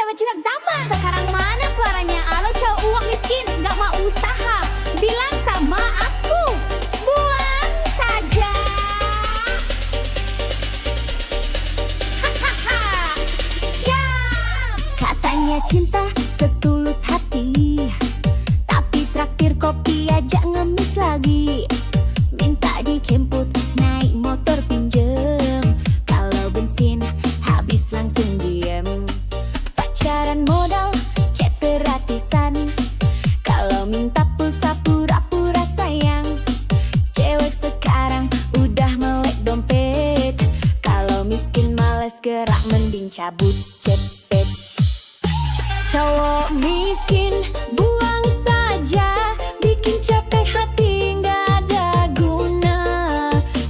cewek juga zaman. Sekarang mana suaranya? Halo cowok uang miskin, gak mau usaha. Bilang sama aku, buang saja. Hahaha. Ya. Katanya cinta setulus hati, tapi traktir kopi aja ngemis lagi. Minta dijemput naik motor pinjem, kalau bensin habis langsung diem. Pacaran modal chat gratisan, kalau minta pulsa pura-pura sayang. Cewek sekarang udah melek dompet, kalau miskin males gerak mending cabut cepet. Cowok miskin buang saja, bikin capek hati nggak ada guna.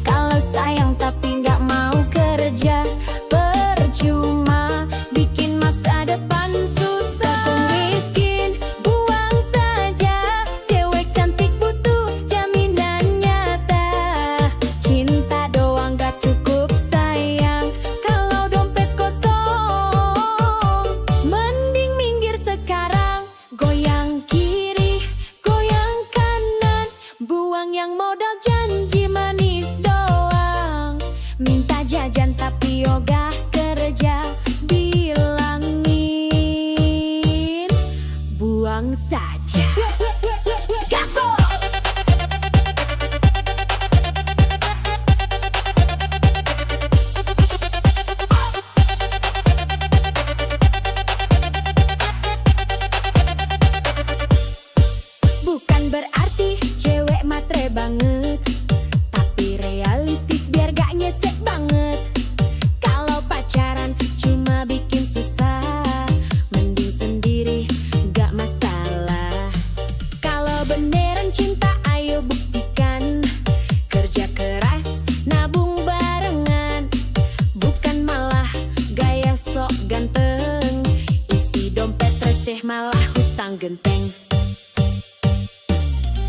Kalau sayang tapi nggak mau kerja, percuma bikin masa depan susah. Cowok miskin buang saja, cewek cantik butuh jaminan nyata. Cinta doang nggak cukup sayang, kalau dompet kosong. Mending minggir sekarang, goyang kiri, goyang kanan. Buang yang modal janji manis doang. Minta jajan tapi ogah kerja, bilangin buang saja. Gaspol! Bukan berarti cewek matre banget, tapi realistis biar gak nyesek banget. Kalau pacaran cuma bikin susah, mending sendiri gak masalah. Kalau beneran cinta ayo buktikan, kerja keras nabung barengan. Bukan malah gaya sok ganteng, isi dompet receh malah hutang genteng.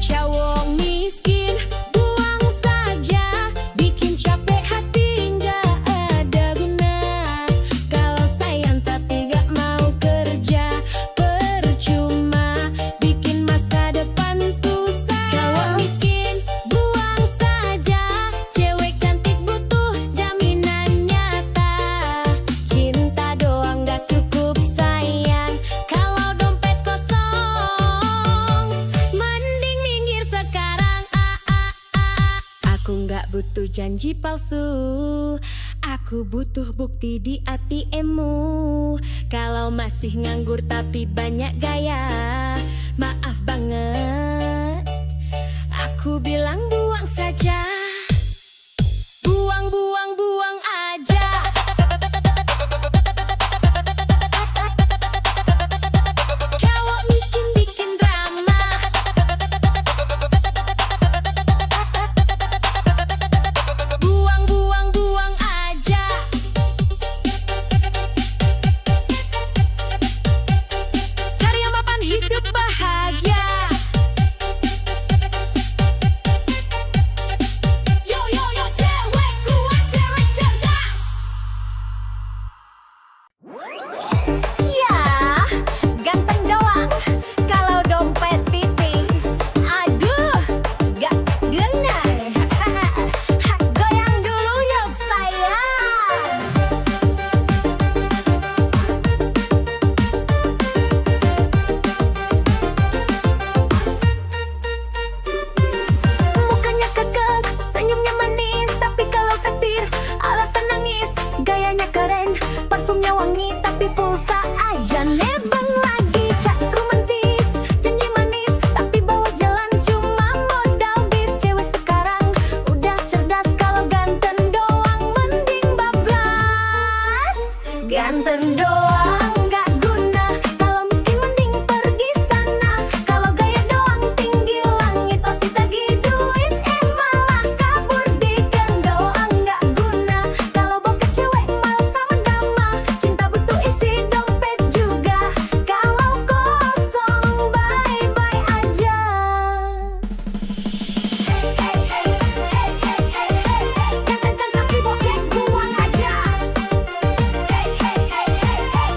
Cowok miskin buang saja, bikin capek hati nggak ada guna. Kalau sayang tapi nggak mau kerja, percuma bikin masa depan susah. Cowok miskin buang saja, cewek cantik butuh jaminan nyata. Cinta doang nggak cukup sayang, kalau dompet kosong. Mending minggir sekarang, Aku nggak butuh janji palsu, aku butuh bukti di ATM-mu. Kalau masih nganggur tapi banyak gaya, maaf banget, aku bilang buang saja. Buang, buang, buang aja. Cowok miskin bikin drama, buang, buang, buang aja. Cari yang mapan hidup bahagia. Yo, yo, yo, cewek kuat, cewek cerdas. Ya, ganteng doang, kalau dompet tipis. Aduh, gak guna. Goyang dulu yuk sayang. Mukanya kekek, senyumnya manis, tapi kalau traktir alasan nangis. Gayanya keren, parfumnya wangi, tapi pulsa aja nebeng lagi. Cak romantis, janji manis, tapi bawa jalan cuma modal bis. Cewek sekarang udah cerdas, kalau ganteng doang mending bablas. Ganteng doang nggak guna, kalau miskin mending pergi sana. Kalau gaya doang tinggi langit, pasti tagih duit, malah kabur. Dikan doang nggak guna, kalau bokeh cewek malah sama dama. Cinta butuh isi dompet juga, kalau kosong bye-bye aja. Hey, hey, hey, hey, hey, hey, hey, hey. Ganteng tapi bokeh buang aja. Hey, hey, hey, hey, hey.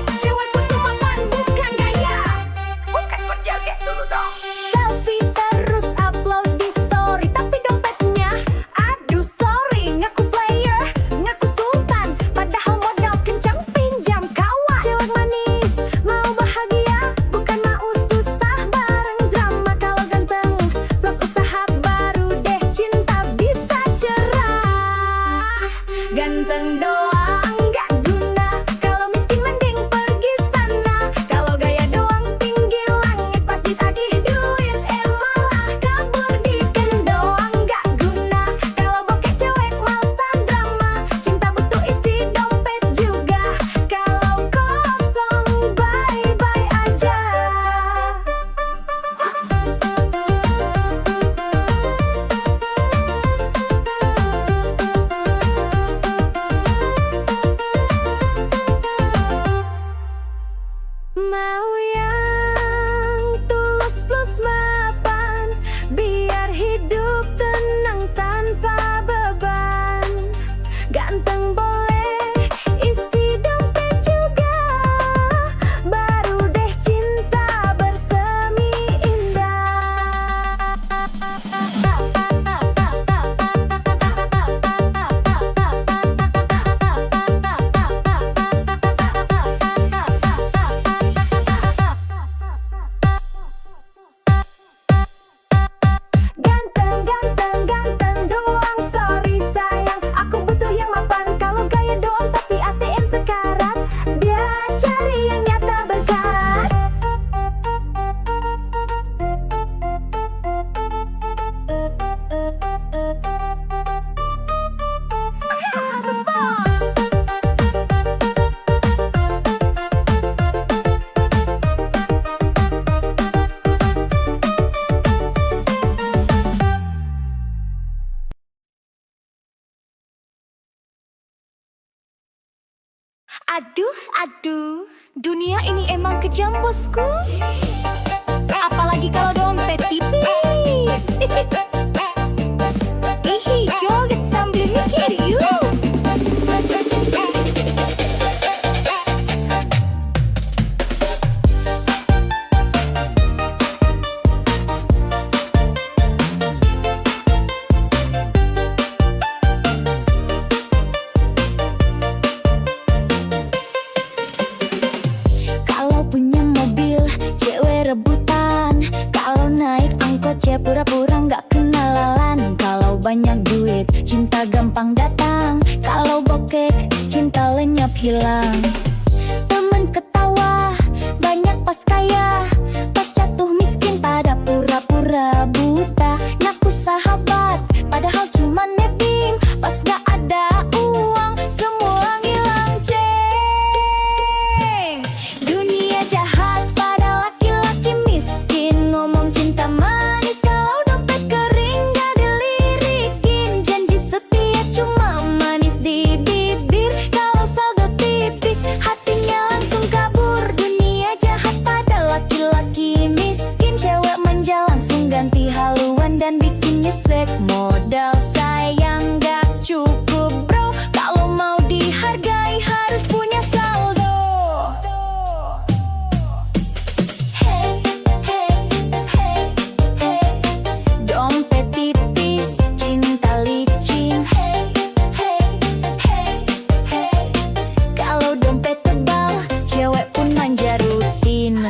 Aduh, aduh, dunia ini emang kejam bosku. Apalagi kalau dompet tipis. Ihi, joget sambil mikir yuk. Kalau punya mobil, cewek rebutan. Kalau naik angkot, cewek pura-pura nggak kenalan. Kalau banyak duit, cinta gampang datang. Kalau bokek, cinta lenyap hilang. Temen ketawa, banyak pas kaya. Pas jatuh miskin, pada pura-pura buta. Ngaku sahabat, padahal cuma nebeng. Pas gak ada uang, semua ngilang ceng. Dunia jahat pada laki-laki miskin. Ngomong cinta manis, kalau dompet kering gak dilirikin. Janji setia cuma manis di bibir. Kalau saldo tipis, hatinya langsung kabur. Dunia jahat pada laki-laki miskin. Cewek manja langsung ganti haluan dan bikin nyesek. Modal sayang gak cukup bro, kalau mau dihargai harus punya saldo. Hey, hey, hey, hey, dompet tipis, cinta licin. Hey, hey, hey, hey, kalau dompet tebal, cewek pun manja rutin.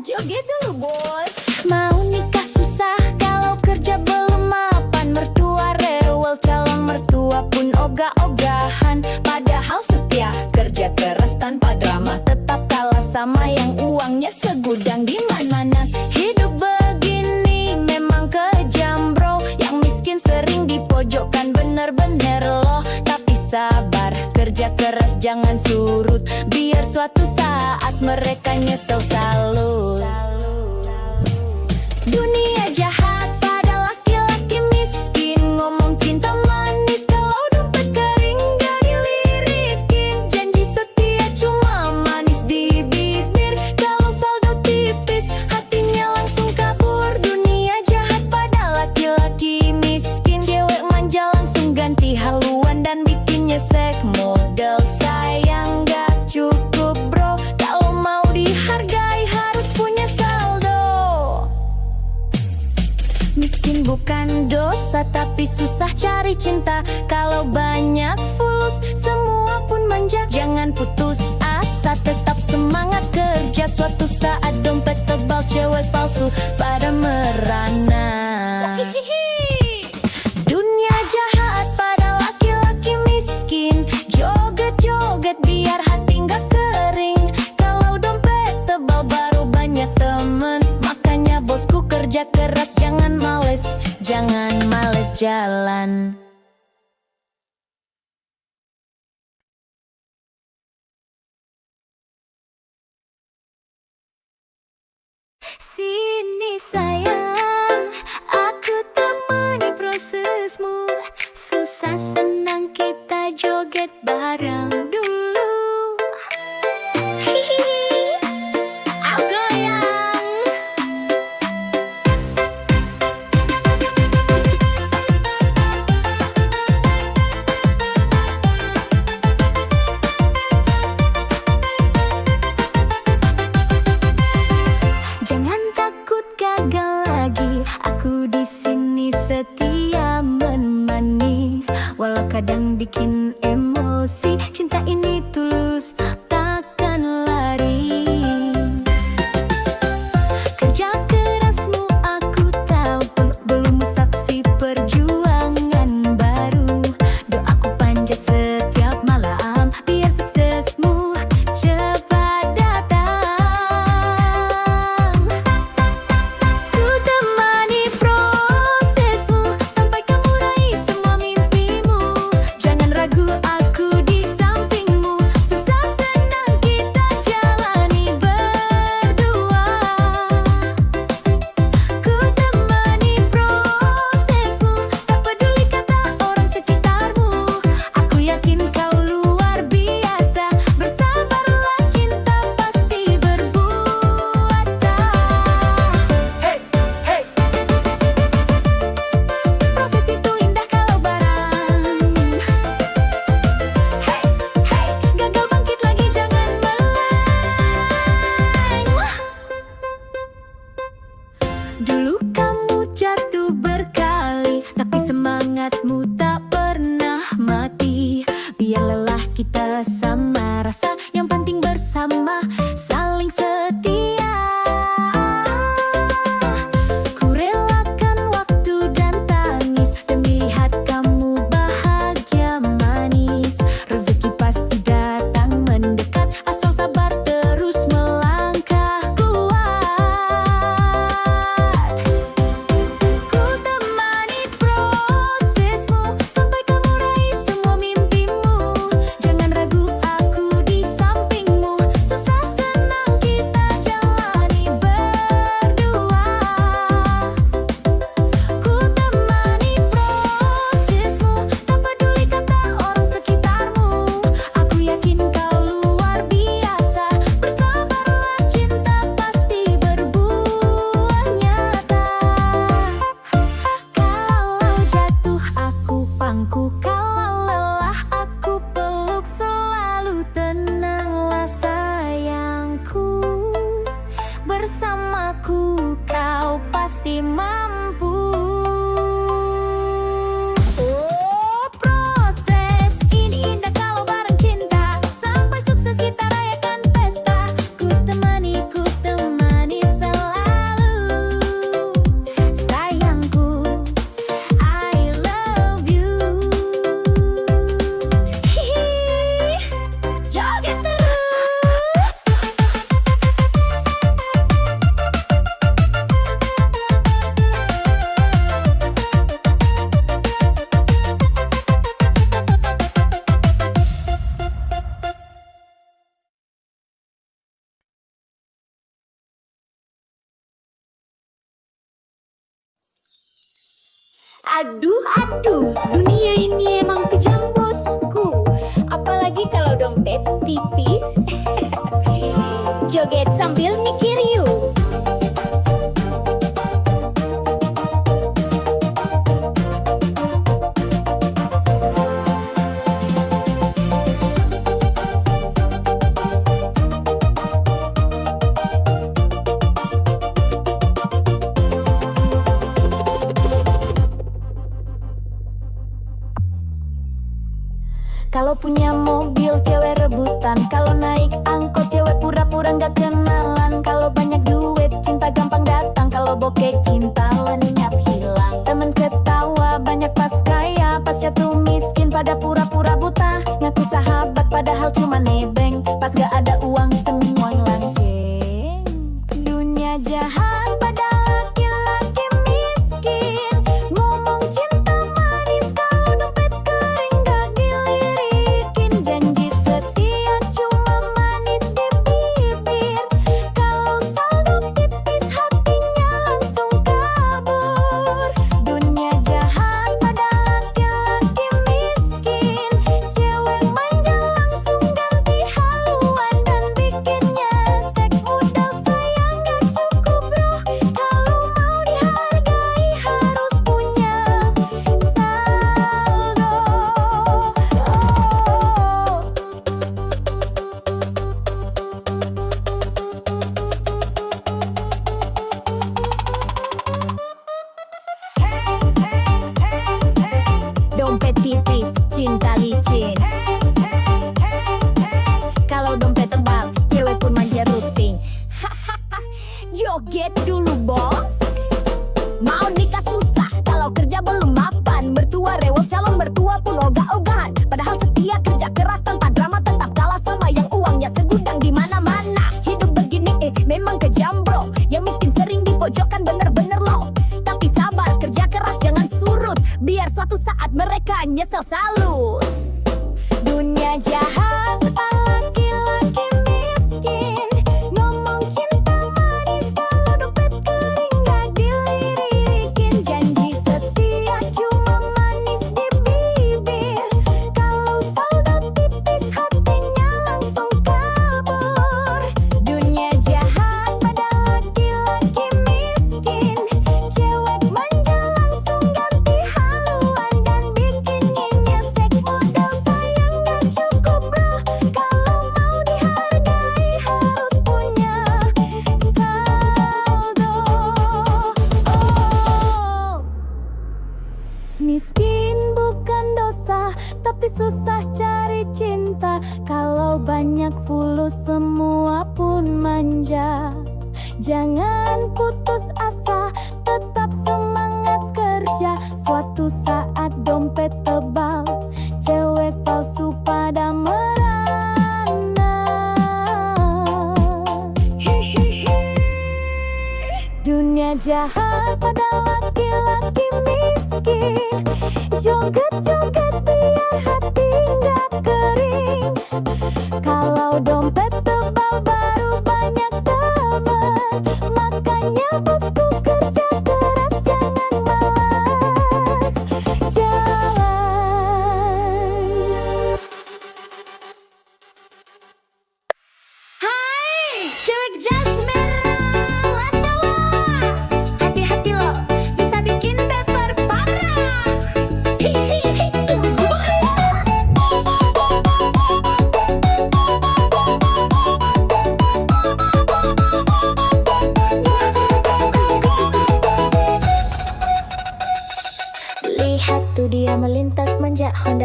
Joget dulu bos. Mau nikah susah, kalau kerja belum mapan. Mertua rewel, calon mertua pun ogah-ogahan. Padahal setia, kerja keras tanpa drama. Tetap kalah sama yang uangnya segudang di mana-mana. Hidup begini memang kejam bro. Yang miskin sering dipojokkan, bener-bener loh. Tapi sabar, kerja keras jangan surut. Biar suatu saat mereka nyesel salut. Dunia jahat pada laki-laki miskin. Ngomong cinta manis, kalau dompet kering gak dilirikin. Janji setia cuma manis di bibir. Kalau saldo tipis, hatinya langsung kabur. Dunia jahat pada laki-laki miskin. Cewek manja langsung ganti haluan dan bikin nyesek. Modal sayang gak cukup bro, kalau mau dihargai harus punya saldo. Miskin bukan dosa, tapi susah cari cinta. Kalau banyak fulus, semua pun manja. Jangan putus asa, tetap semangat kerja. Suatu saat dompet tebal, cewek palsu pada merana. Dunia jahat pada laki-laki miskin. Joget-joget biar hati nggak kering. Kalau dompet tebal baru banyak temen. Makanya bosku kerja keras, jangan males jalan. Sini sayang, aku temani prosesmu. Susah senang kita joget bareng dulu. Hihihi, aku goyang. Jangan takut gagal lagi, aku di sini setia menemani. Walau kadang bikin emosi, cinta pasti mampu. Oh, proses ini indah kalau bareng cinta. Sampai sukses kita rayakan pesta. Ku temani selalu. Sayangku, I love you. Hihi, joget terus. Aduh, dunia ini emang kejam bosku. Apalagi kalau dompet tipis. Joget sambil mikir yuk. Kalau punya mobil cewek rebutan, kalau naik angkot cewek pura-pura nggak kenalan. Kalau banyak duit cinta gampang datang, kalau bokeh cinta lenyap hilang. Temen ketawa banyak pas kaya, pas jatuh miskin pada pura-pura buta. Ngaku sahabat padahal cuma nebeng, pas gak ada uang semua lanceng. Dunia jahat pada laki-laki miskin, ngomong cinta manis kalau dompet kering gak dilirikin. Janji setia cuma manis di bibir, kalau saldo tipis hatinya langsung kabur. Dunia jahat pada laki-laki miskin, cewek manja langsung ganti haluan dan bikinnya sek. Modal sayang gak cukup bro, kalau mau dihargai harus punya saldo. Dompet tipis, cinta licin. Kalau dompet tebal, cewek pun manja rutin. Joget dulu bos. Mau nikah susah, kalau kerja belum mapan. Mertua rewel, calon mertua pun ogah-ogahan. Padahal setia kerja keras tanpa drama, tetap kalah sama yang uangnya segudang di mana-mana. Hidup begini memang kejam bro, yang miskin sering dipojokkan bener-bener loh. Tapi sabar, kerja keras jangan surut, biar suatu saat mereka nyesel salut. Dunia jahat laki-laki miskin, ngomong cinta manis kalau dompet kering gak dilirikin. Janji setia cuma manis di bibir, kalau saldo tipis hatinya langsung kabur. Dunia jahat pada laki-laki miskin, cewek manja langsung ganti haluan dan bikinnya nyesek. Modal sayang gak cukup bro, kalau mau dihargai harus punya saldo. Oh, miskin bukan dosa, tapi susah cari cinta. Kalau banyak fulus semua pun manja. Jangan putus asa, tetap semangat kerja. Suatu saat dompet tebal, cewek palsu pada merana. Dunia jahat pada laki-laki miskin, joget-joget biar hati nggak kering. Kalau dompet tebal baru banyak teman, makanya bosku kerja keras jangan malas jalan. Hai, cewek jas merah Latawa, hati-hati loh, bisa bikin baper parah. Hihihi.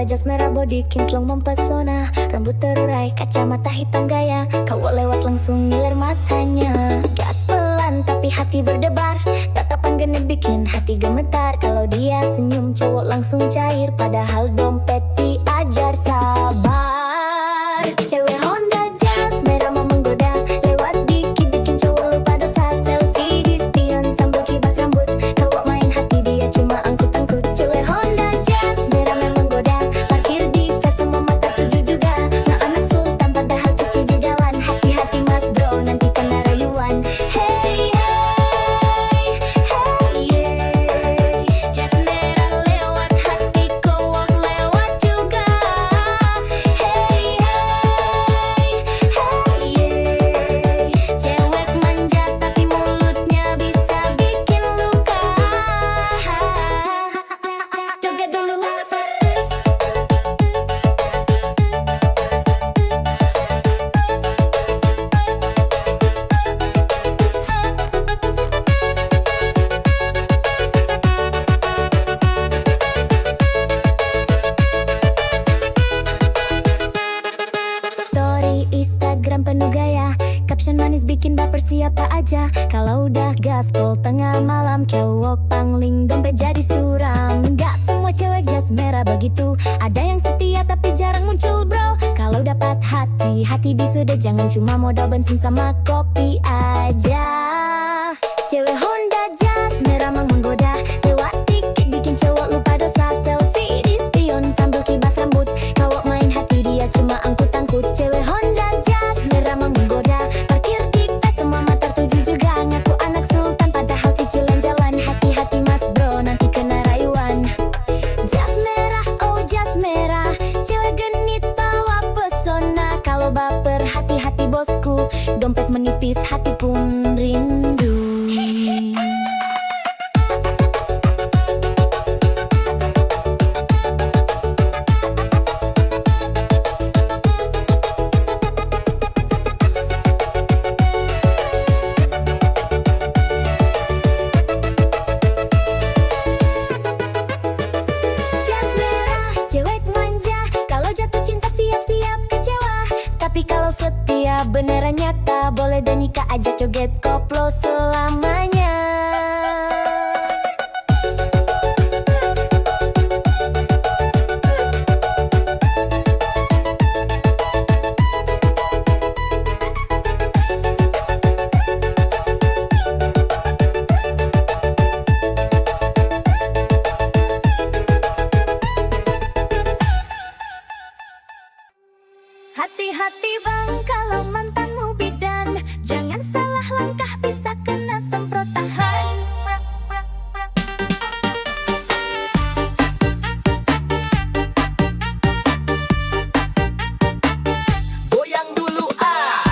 jas merah body kinclong mempesona. Rambut terurai, kacamata hitam gaya. Kau lewat langsung ngiler matanya. Gas pelan tapi hati berdebar. Tatapan genit bikin hati gemetar. Kalau dia senyum cowok langsung cair. Padahal dompet diajar sabar. Cewek Honda jas merah mau menggoda. Lewat dikit bikin cowok lupa dosa. Selfie di spion sambil kibas rambut. Cowok main hati dia cuma angkut-angkut. Cewek Honda jas merah memang menggoda. Parkir di face semua mata tuju juga. Nah anak sultan padahal cici jugawan. Hati-hati mas bro nanti kena rayuan. Hey hey hey yeah. Jas merah lewat hati cowok lewat juga. Hey hey hey yeah. Cewek manja tapi mulutnya bisa bikin luka. Joget dulu Story Instagram penuh gaya. Caption manis bikin baper siapa aja. Kalau udah gaspol tengah malam. Cowok pangling dompet jadi suram. Gak semua cewek jas merah begitu. Ada yang setia tapi jarang muncul bro. Kalau dapat hati, hati beat sudah. Jangan cuma modal bensin sama kopi aja. Cewek Honda jas merah mau menggoda. Lewat dikit bikin cowok lupa dosa. Selfie di spion sambil kibas rambut. Cowok main hati dia cuma angkut-angkut. Cewek Honda jas merah mau menggoda. Parkir di face semua mata tuju juga. Ngaku anak sultan padahal cicilan jalan. Hati-hati mas bro nanti kena rayuan. Jas merah oh jas merah. Cewek genit bawa pesona. Kalau baper hati-hati bosku. Dompet menipis hati pun rindu. Jas merah, cewek manja. Kalau jatuh cinta siap-siap kecewa. Tapi kalau setia beneran nyata. Boleh dan nikah aja joget koplo selamanya. Hati-hati bang kalau mantanmu bidan. Jangan salah langkah bisa kena semprot tahan. Goyang dulu ah.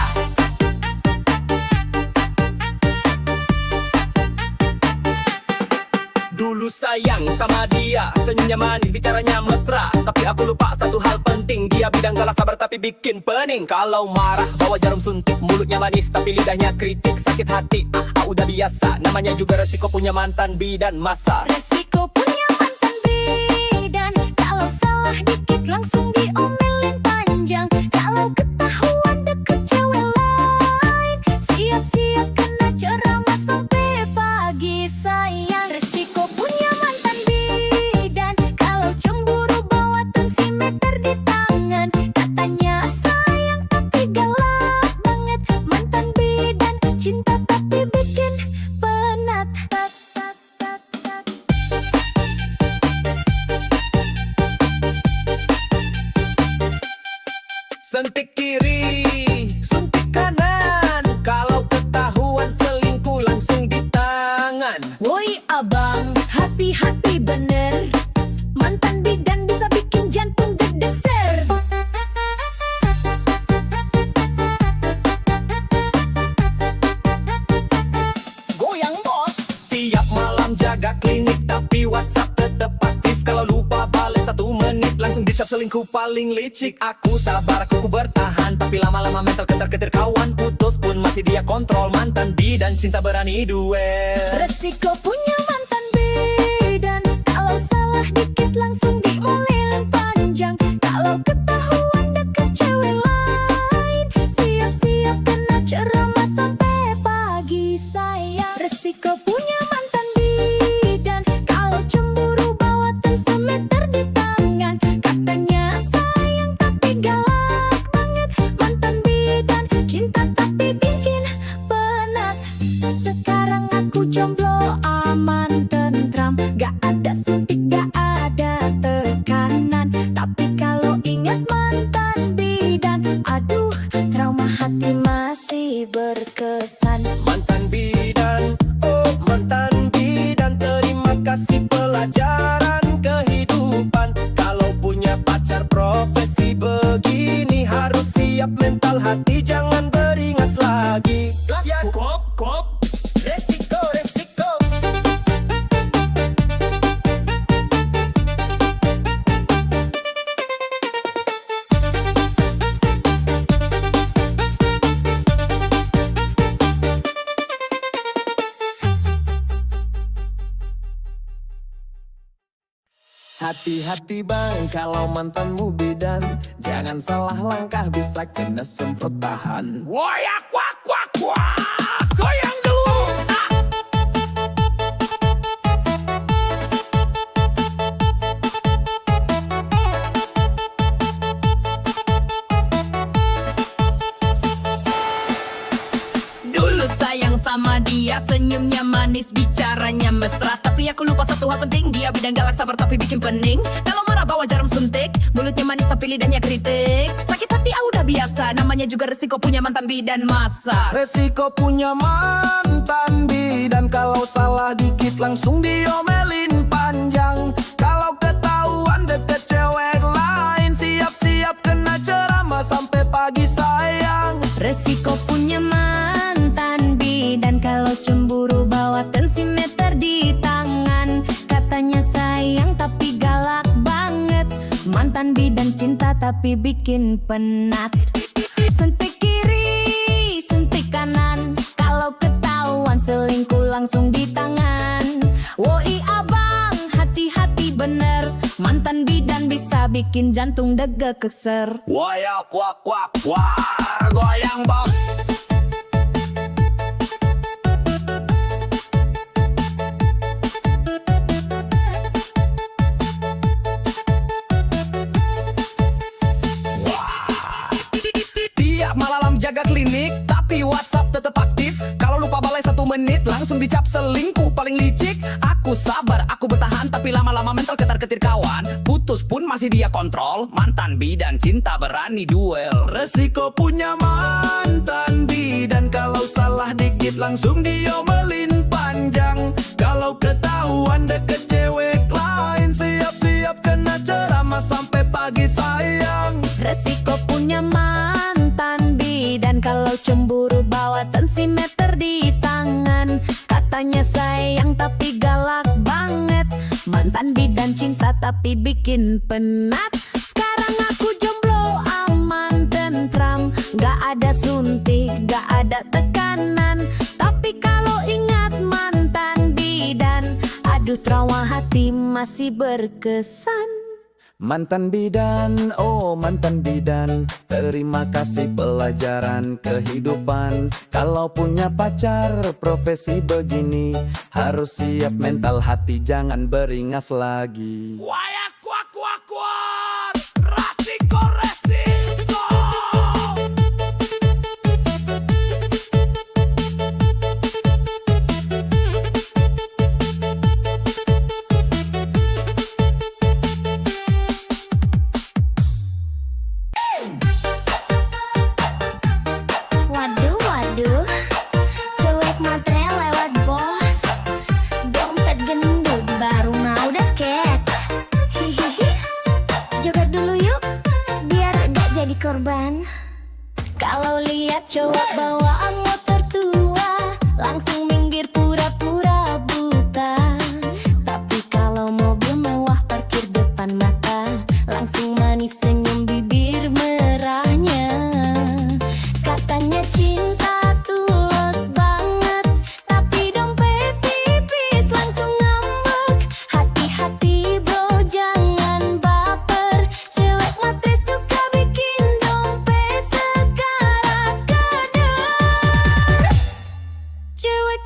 Dulu sayang sama dia, senyumnya manis, bicaranya mesra. Tapi aku lupa satu hal penting. Dia bidang galak sabar tapi bikin pening. Kalau marah bawa jarum suntik. Mulutnya manis tapi lidahnya kritik. Sakit hati udah biasa. Namanya juga resiko punya mantan bidan masa. Resiko punya mantan bidan. Kalau salah dikit langsung diomelin panjang. Kalau ketahuan deket cewek lain, siap-siap kena ceramah sampai pagi sayang. Resiko punya mantan bidan. Kalau cemburu bawa tensimeter di tangan. Katanya sayang tapi galak banget. Mantan bidan cinta tapi bikin penat. Sentik kiri, suntik kanan. Kalau ketahuan selingkuh langsung di tangan. Woi abang, hati-hati bener. Mantan bidan bisa bikin jantung deg-deg ser. Goyang bos. Tiap malam jaga klinik tapi WhatsApp tetep aktif. Kalau lupa bales 1 menit langsung dicap selingkuh paling licik. Aku sabar, aku bertahan. Tapi lama-lama mental ketar-ketir kawan. Putus pun masih dia kontrol. Mantan bidan cinta berani duel. Resiko punya mantan bidan. Kalau salah dikit langsung diomelin panjang. masih berkesan. Mantan bidan, oh mantan bidan, terima kasih pelajaran kehidupan. Kalau punya pacar profesi begini, harus siap mental hati, jangan beringas lagi. Ya kop, resiko, resiko. Hati-hati bang, kalau mantanmu bidan, jangan salah langkah, bisa kena semprot tahan. Woyak, wak, wak, wak, goyang dulu. Dulu sayang sama dia, senyumnya manis, bicaranya mesra. Tapi aku lupa satu hal penting, dia bidang galak, sabar tapi bikin pening. Kalau marah bawa jarum suntik, mulutnya manis tapi lidahnya kritik. Sakit hati udah biasa, namanya juga resiko punya mantan bidan masa. Resiko punya mantan bidan, kalau salah dikit langsung diomelin panjang. Kalau ketahuan deket cewek lain, siap-siap kena ceramah sampai pagi sayang. Resiko punya mantan bidan, kalau cemburu bawa tensimeter di tangan. Katanya sayang tapi galak banget, mantan bidan cinta tapi bikin penat. Suntik kiri, suntik kanan, kalau ketahuan selingkuh langsung di tangan. Woi abang, hati-hati bener, mantan bidan bisa bikin jantung degek keser. Woyak, wak, wak, wak, goyang bos. Tiap malam jaga klinik, tapi WhatsApp tetap aktif. Kalau lupa balai 1 menit, langsung dicap selingkuh paling licik. Aku sabar, aku bertahan, tapi lama-lama mental ketar-ketir kawan. Putus pun masih dia kontrol, mantan bidan cinta berani duel. Resiko punya mantan bidan, kalau salah dikit langsung diomelin panjang. Kalau ketahuan deket cewek lain, siap-siap kena ceramah sampai pagi sayang. Resiko punya mantan bidan, kalau cemburu bawa tensimeter di tangan. Katanya sayang tapi galak banget, mantan bidan cinta tapi bikin penat. Sekarang aku jomblo aman tentram, gak ada suntik, gak ada tekanan. Tapi kalau ingat mantan bidan, aduh trauma hati masih berkesan. Mantan bidan, oh mantan bidan, terima kasih pelajaran kehidupan. Kalau punya pacar profesi begini, harus siap mental hati, jangan beringas lagi. Wayak, kuak, kuak, kuak, resiko, resiko. Waduh, waduh, cuek matre lewat bos, dompet gendut baru mau deket. Hihihi, joget dulu yuk, biar gak jadi korban. Kalau lihat cowok bawaan motor tua, langsung minggir pura-pura buta. Tapi kalau mobil mewah parkir depan mata, langsung manis senyum bibir merahnya. Katanya cinta tulus banget, tapi dompet tipis langsung ngambek. Hati-hati bro, jangan baper, cewek matre suka bikin dompet sekarat kader. Cewek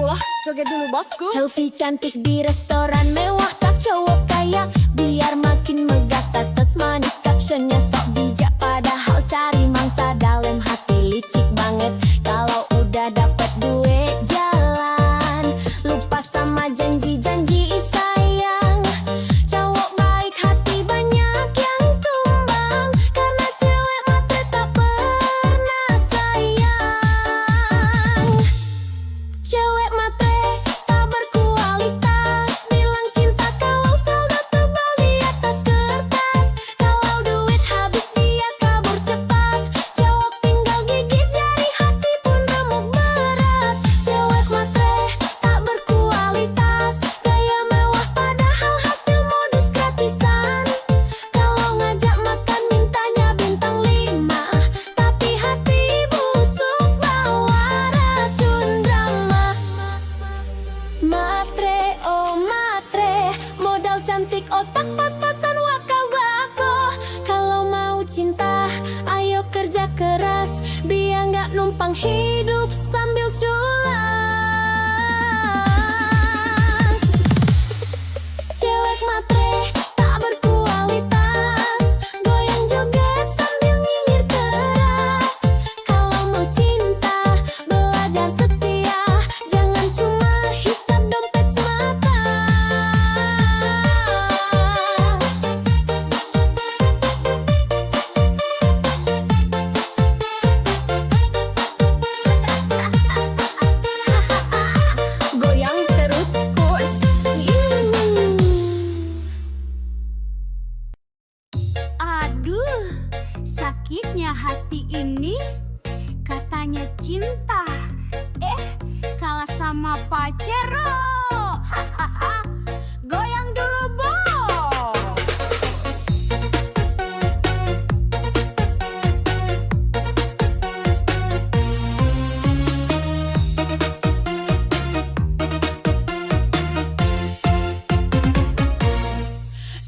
lah, joget dulu bosku. Selfie cantik di restoran mewah, tak cowok kaya biar makin megah. Status manis, captionnya sok bijak, padahal cari mangsa dalam hati licik banget. Kalau udah dapet duit jalan, lupa sama janji-janji sayang. Cowok baik hati banyak yang tumbang, karena cewek matre tak pernah sayang. Cewek matre tak berkualitas, bilang cinta kalau saldo tebal di atas kertas. Kalau duit habis dia kabur cepat, cowok tinggal gigit jari, hati pun remuk berat. Cewek matre tak berkualitas, gaya mewah padahal hasil modus gratisan. Kalau ngajak makan mintanya bintang 5, tapi hati busuk bawa racun drama. Matre, oh matre, modal cantik otak pas-pasan wakal bako. Kalau mau cinta, ayo kerja keras, biar nggak numpang hidup sambil culas. Cewek matre tak berkualitas, goyang joget sambil nyinyir keras. Kalau mau cinta, belajar setia, jangan cuma hisap dompet semata. Goyang terus kurs. Aduh, sakitnya hati ini. Katanya cinta, kalah sama Pacero. Goyang dulu, Bo.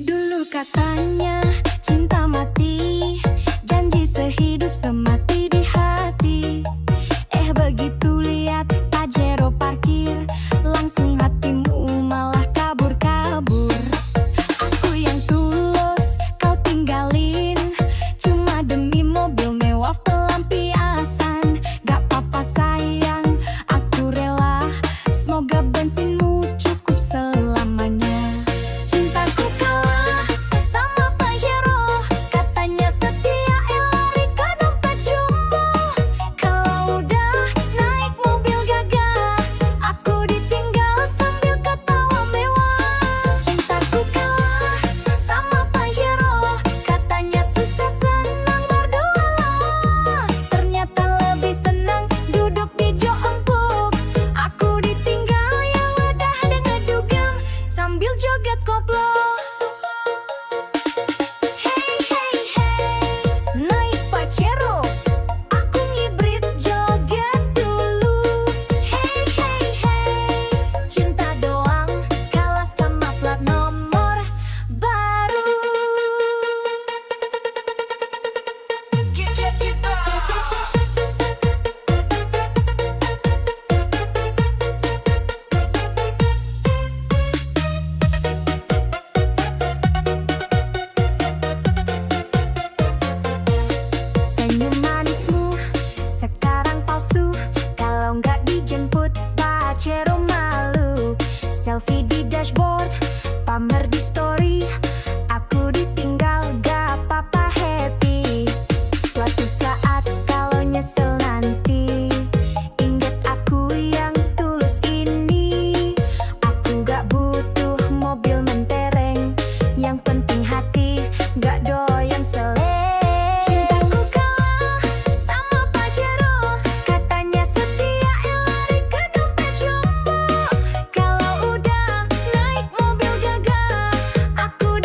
Dulu katanya cinta mati, janji sehidup semati di hati. Begitu lihat Pajero parkir, langsung hatimu malah kabur-kabur. Aku yang tulus kau tinggalin, cuma demi mobil mewah pelampiasan. Gak apa-apa sayang, aku rela, semoga bensinmu cukup selamanya. Cintaku kalah sama Pajero, katanya setia lari ke dompet jumbo. Kalau udah naik mobil gagah, aku ditinggal sambil ketawa mewah. Cintaku kalah sama Pajero, katanya susah senang berdua. Ternyata lebih senang duduk di jok empuk. Aku ditinggal yang udah dengan dugem sambil joget koplo. Hey hey hey, naik Pajero, aku ngibrit joget dulu. Hey hey hey, cinta doang kalah sama plat nomor baru. Senyum manismu sekarang palsu, kalau nggak dijemput Pajero malu. Selfie di dashboard, pamer di story, aku ditinggal gak apa-apa happy. Suatu saat kalau nyesel nanti, ingat aku yang tulus ini. Aku gak butuh mobil mentereng, yang penting hati gak doyan seleng. Cintaku kalah sama Pajero, katanya setia lari ke dompet jumbo. Kalau udah naik mobil gagah, aku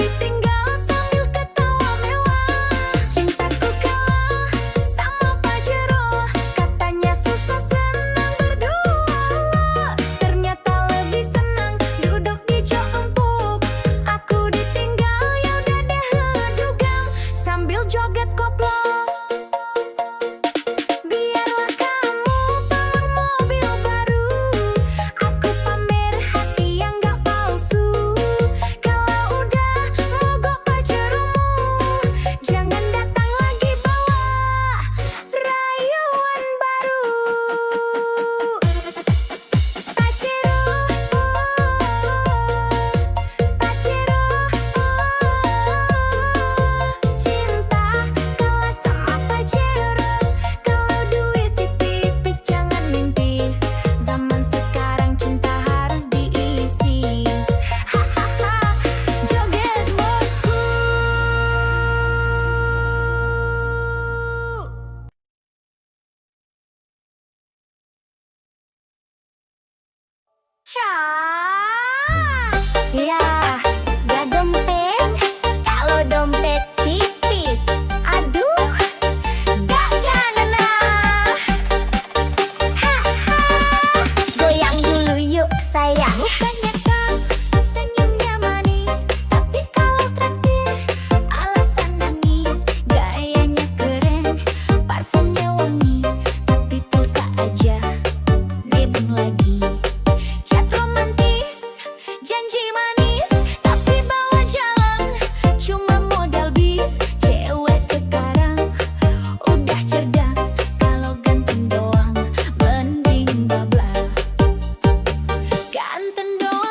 Ya, gak dompet. Kalau dompet tipis, aduh, gak gana. Haha, goyang dulu yuk sayang. Bukannya kau senyumnya manis, tapi kalau traktir alasan nangis. Gayanya keren, parfumnya wangi, tapi pulsa aja nebeng lagi. Chat romantis, janji manis, tapi bawa jalan cuma modal bis. Cewek sekarang udah cerdas, kalau ganteng doang mending bablas. Ganteng doang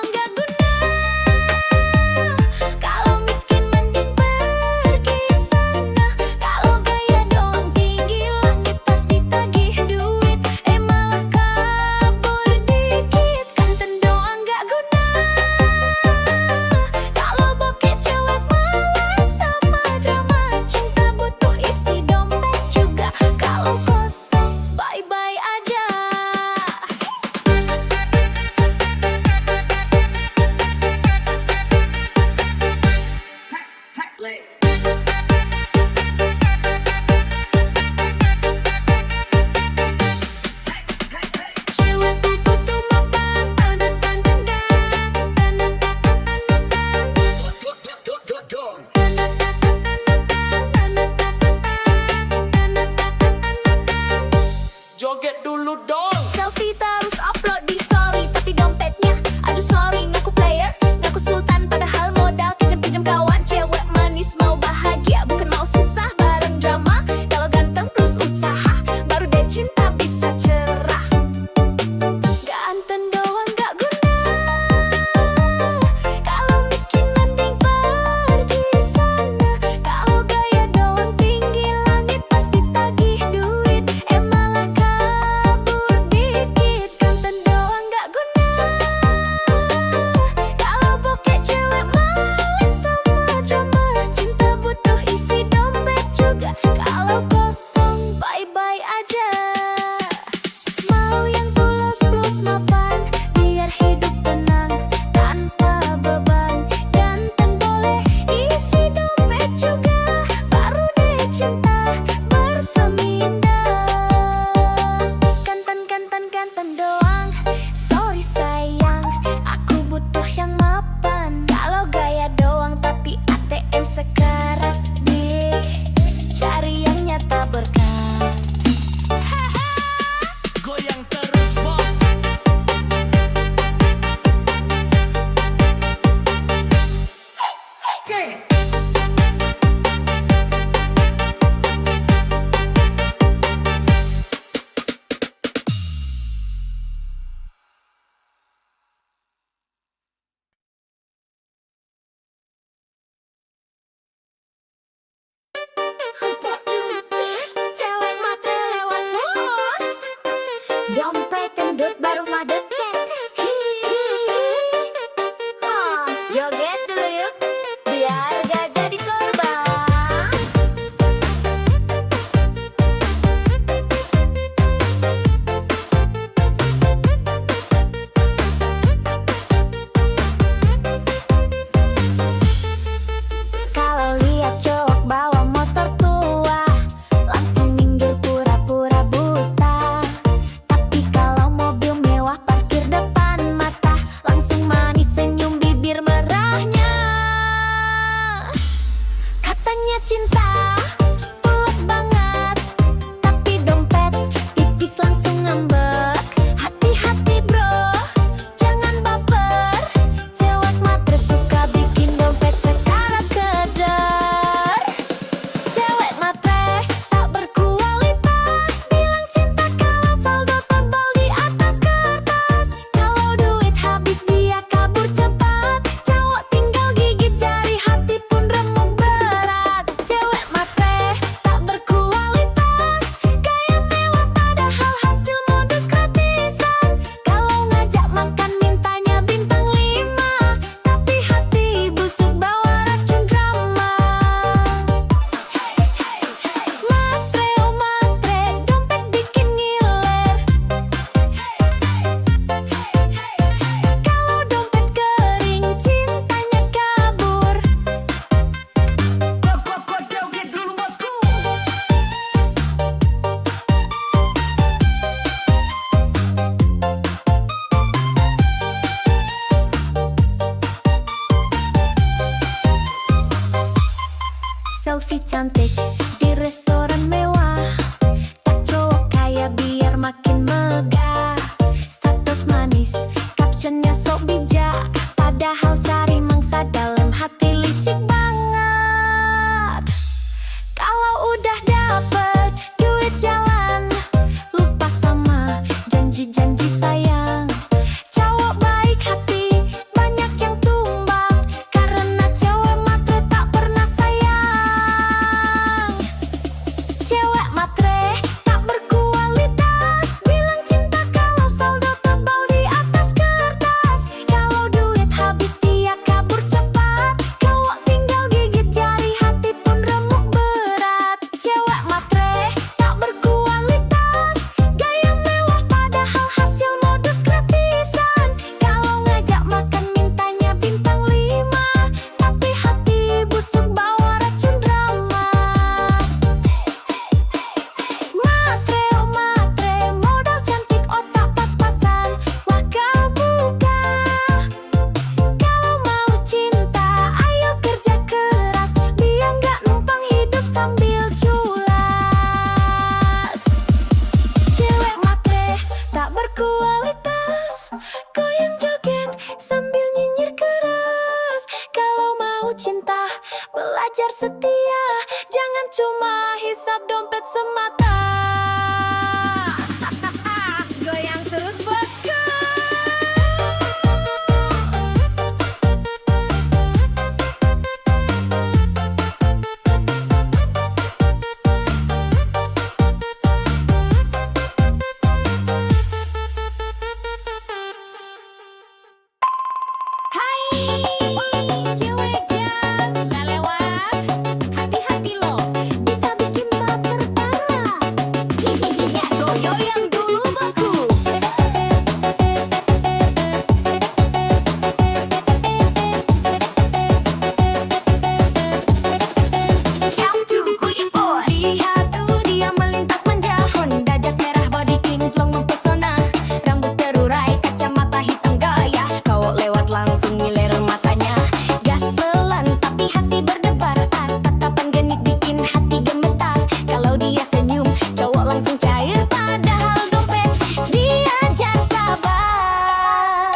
selfie cantik di restoran mewah. Tak cowok kaya biar makin megah. Status manis, captionnya sok bijak, padahal cari mangsa dalam hati licik banget. Kalau udah dapet duit jalan, lupa sama janji-janji sayang. Cowok baik hati, banyak yang tumbang, karena cewek matre tak pernah sayang. Cewek matre tak berkualitas, bilang cinta kalau saldo tebal di atas kertas. Kalau duit habis dia kabur cepat, cowok tinggal gigit jari, hati pun remuk berat. Cewek matre tak berkualitas, gaya mewah padahal hasil modus gratisan. Kalau ngajak makan mintanya bintang 5, tapi hati busuk bawa racun drama. Matre, oh matre, modal cantik otak pas-pasan, wah kau buka. Kalau mau cinta, ayo kerja keras, biar nggak numpang hidup sambil culas. Cewek matre tak berkualitas, goyang joget sambil nyinyir keras. Kalau mau cinta, belajar setia, jangan cuma hisap dompet semata. Goyang terus bosku. Hai, cewek jazz udah lewat. Hati-hati lo, bisa bikin baper parah. Hihihi, goyang dulu bosku. Lihat tuh dia melintas manja, Honda Jazz merah body kinclong mempesona. Rambut terurai, kacamata hitam gaya, cowok lewat langsung ngiler matanya. Gas pelan tapi hati berdebar, tatapan genit bikin hati gemetar. Kalau dia senyum, cowok langsung cair, padahal dompet dia jar sabar.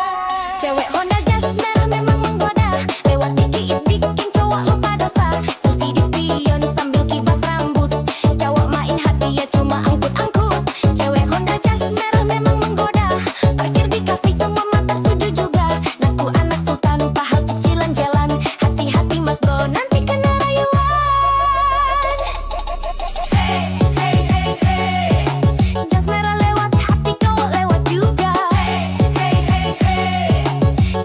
Cewek Honda Jazz merah memang menggoda, lewat dikit bikin cowok lupa dosa. Selfie di spion sambil kibas rambut, cowok main hati ya cuma angkut-angkut. Cewek Honda Jazz merah memang menggoda, parkir di kafe semua mata tuju juga. Naku anak sultan, pahal cicilan jalan, hati-hati mas bro nanti kena rayuan. Hey, hey, hey, hey, Jazz merah lewat, hati cowok lewat juga. Hey, hey, hey, hey,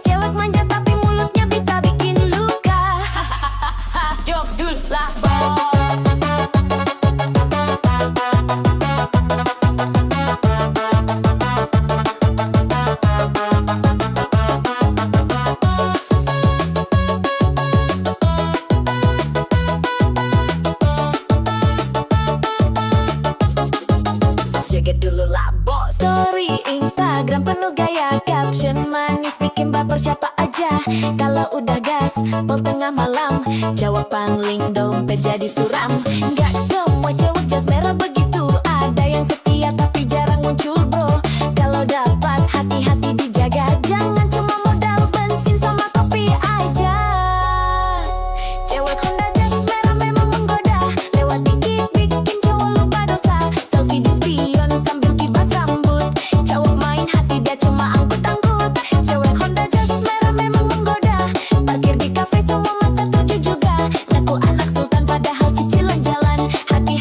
cewek manja tapi mulutnya bisa bikin luka. Jogdul lah bos. Jaga dulu lah bos. Story Instagram penuh gaya, caption manis bikin baper siapa aja. Kalau udah gas, pol tengah malam, jawab pangling dompet jadi suram. Gak semua cewek jazz merah begitu, ada yang setia tapi jarang muncul bro. Kalau dapat hati-hati dijaga, jangan cuma modal bensin sama kopi aja. Cewek Honda Jazz merah memang menggoda, lewat dikit bikin cowok lupa dosa. Selfie di spion sambil kibas rambut, cowok main hati dia cuma angkut-angkut. Cewek Honda Jazz merah memang menggoda, parkir di kafe semua mata tuju juga. Naku anak sultan padahal cicilan jalan, hati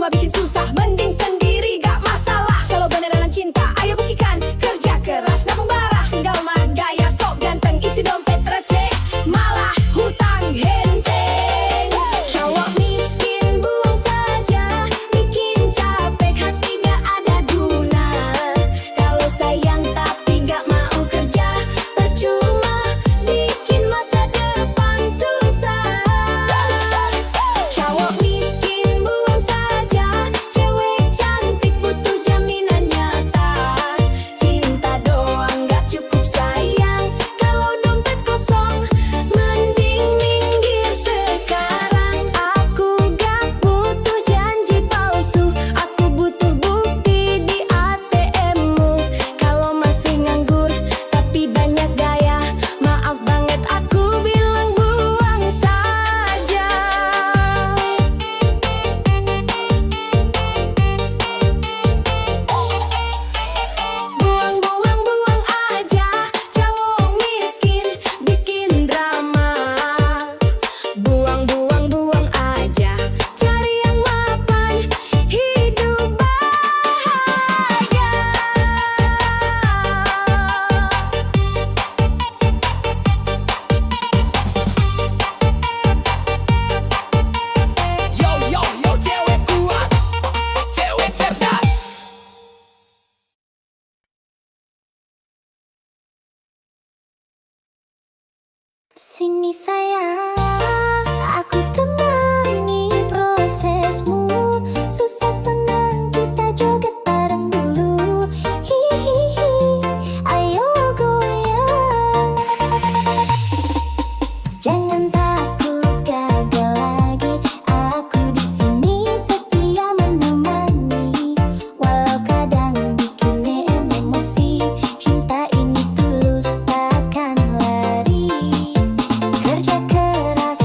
cuma bikin susah. Mending sendiri gak masalah. Kalau beneran cinta, ayo buktikan. Kerja keras, nabung barang, gak mah gaya sok ganteng, isi dompet receh, malah hutang henteng. Cowok miskin buang saja, bikin capek hati gak ada guna. Kalau sayang tapi gak mau kerja, percuma bikin masa depan susah. Cowok miskin buang saja, cewek cantik butuh jaminan nyata. Cinta doang gak cukup sayang, kalau dompet kosong mending minggir sekarang. Aku gak butuh janji palsu, aku butuh bukti di ATM-mu. Kalau masih nganggur tapi banyak gaya, maaf banget aku bilang buang saja. Buang, buang, buang aja, cowok miskin bikin drama. Buang, buang, buang aja, cari yang mapan, hidup bahagia. Yo yo yo, cewek kuat, cewek cerdas. Sini sayang, aku temani prosesmu. Susah senang kita joget bareng dulu. Hihihi, ayo goyang. Jangan takut gagal lagi, aku di sini setia menemani. Walau kadang bikin emosi, cinta ini tulus takkan lari. Kerja keras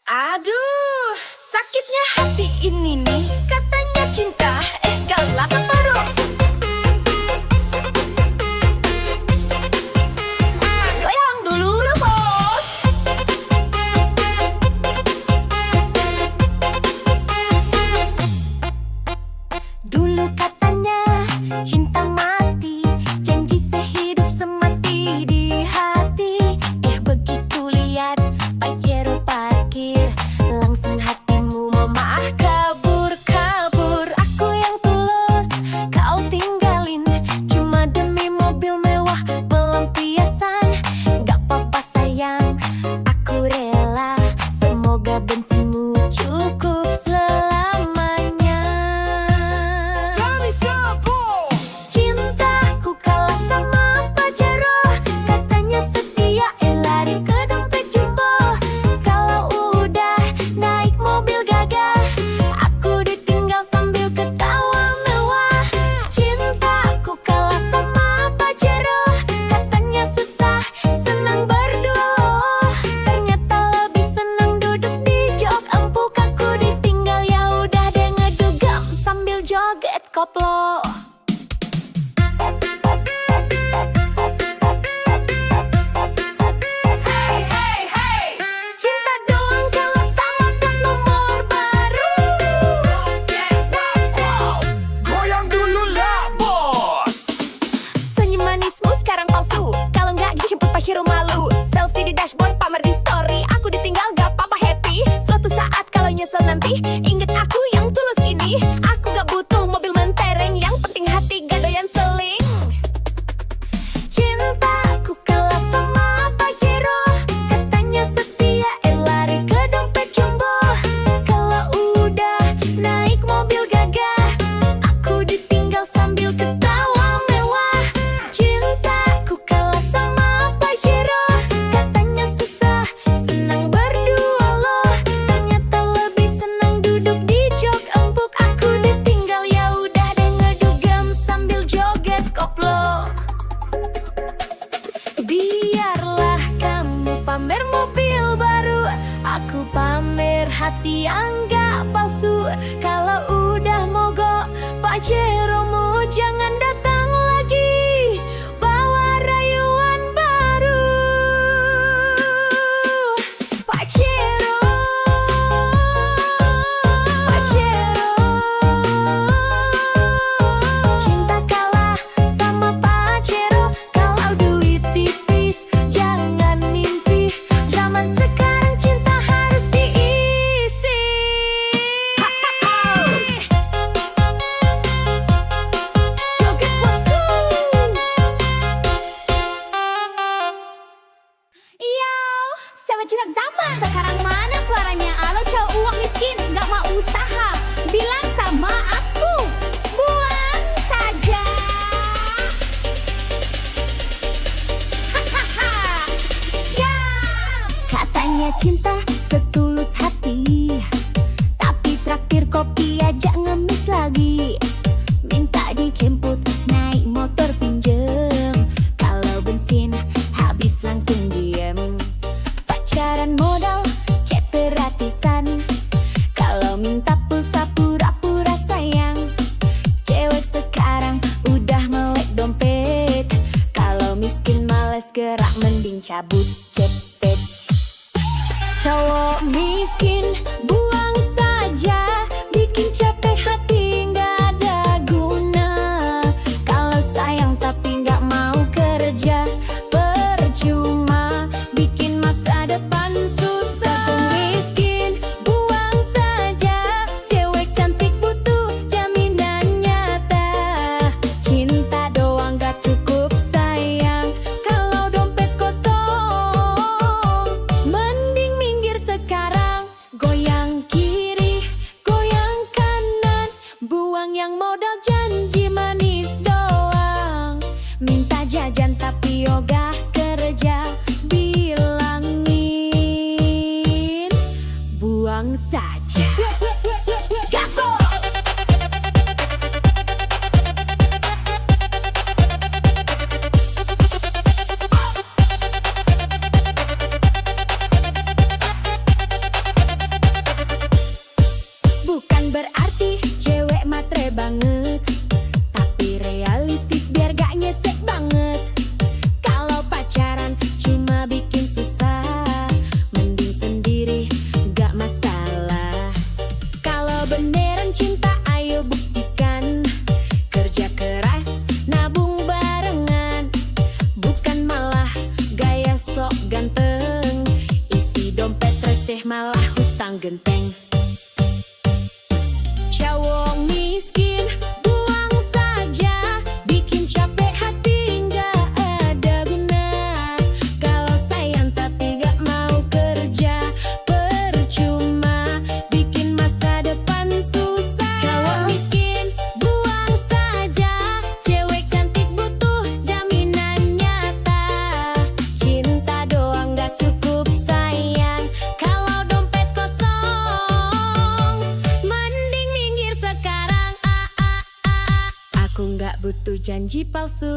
Aduh, sakitnya hati ini nih. Katanya cinta, galas baru. Goyang dulu lah bos. Dulu katanya cinta mati, janji sehidup semati di hati. Begitu lihat Pajero parkir, langsung hatimu memaah kabur-kabur. Aku yang tulus, kau tinggalin, cuma demi mobil mewah pelampiasan. Gak apa-apa sayang, aku rela, semoga bensinmu cukup selamanya. Cintaku kalah sama Pajero, katanya setia, lari ke dompet jumbo. Kalau udah naik mobil gagah, aku ditinggal sambil ketawa mewah. Cintaku kalah sama Pajero, katanya susah, senang berdua. Ternyata lebih senang duduk di jok empuk. Aku ditinggal, ya udah deh ngedugem sambil joget koplo. Cinta doang kalau sama plat nomor baru. Goyang dulu lah bos. Senyum manismu sekarang palsu, kalau nggak dijemput Pajero malu. Selfie di dashboard, pamer di story, aku ditinggal gak apa-apa happy. Suatu saat kalau nyesel nanti, inget aku yang tulus ini. Aku gak butuh mobil mentereng, yang penting hati gak doyan seling. Cintaku kalah sama Pajero, katanya setia, lari ke dompet jumbo. Kalau udah naik mobil gagah, aku ditinggal sambil ketawa mewah. Cintaku kalah sama Pajero, katanya susah, senang berdua loh. Ternyata lebih senang duduk di jok empuk. Aku ditinggal, ya udah deh ngedugem sambil joget koplo. Biarlah kamu pamer mobil baru, aku pamer hati yang gak palsu. Kalau udah mogok Pajeromu, jangan datang lagi bawa rayuan baru. Pajero, Pajero, cinta kalah sama Pajero. Kalau duit tipis jangan mimpi, zaman sekarang cinta harus diisi. Joget bosku. Yo, sama curhat zaman sekarang mana suaranya? Alo cowok uang miskin, gak mau usaha, bilang sama aku, buang saja. Hahaha. Ya, katanya cinta setulus hati, tapi traktir kopi aja ngemis lagi. Minta dijemput naik motor pinjem, kalau bensin habis langsung diem. Pacaran modal chat gratisan, kalau minta pulsa pura-pura sayang. Cewek sekarang udah melek dompet, kalau miskin males gerak mending cabut cepet. Cowok miskin buang saja, bikin capek hati nggak ada guna. Kalau sayang tapi nggak mau kerja, percuma bikin masa depan susah. Miskin buang saja, cewek cantik butuh jaminan nyata. Cinta doang gak cukup sayang, kalau dompet kosong. Mending minggir sekarang, goyang genteng. Cowok miskin buang saja, bikin capek hati nggak ada guna. Kalau sayang tapi nggak mau kerja, percuma bikin masa depan susah. Cowok miskin buang saja, cewek cantik butuh jaminan nyata. Cinta doang nggak cukup sayang, kalau dompet kosong mending minggir sekarang. Aku nggak butuh janji palsu,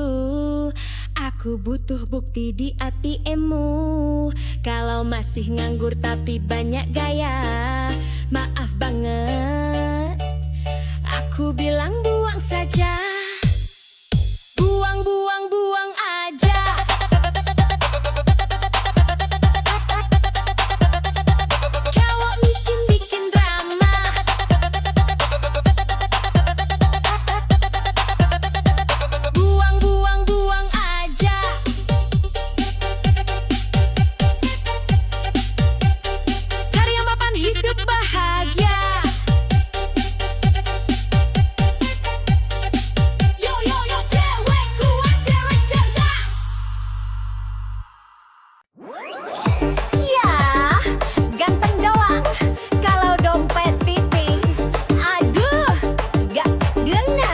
aku butuh bukti di ATM-mu. Kalau masih nganggur tapi banyak gaya, maaf banget, aku bilang buang saja. Buang, buang, buang aja. Cowok miskin bikin drama, buang, buang, buang aja. Cari yang mapan hidup bahagia. Yo, yo, yo, cewek kuat, cewek cerdas. Ya, ganteng doang, kalau dompet tipis, aduh, gak guna.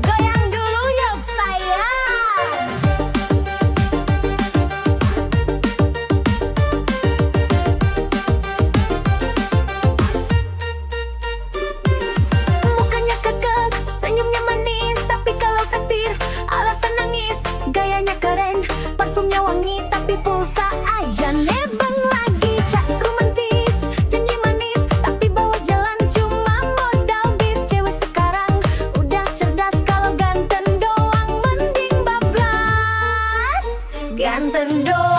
Goyang dulu yuk sayang. Mukanya kekek, senyumnya manis, tapi kalau traktir alasan nangis. Gayanya keren, parfumnya wangi, tapi pulsa aja nebeng lagi. Cak romantis, janji manis, tapi bawa jalan cuma modal bis. Cewek sekarang udah cerdas, kalau ganteng doang mending bablas. Ganteng doang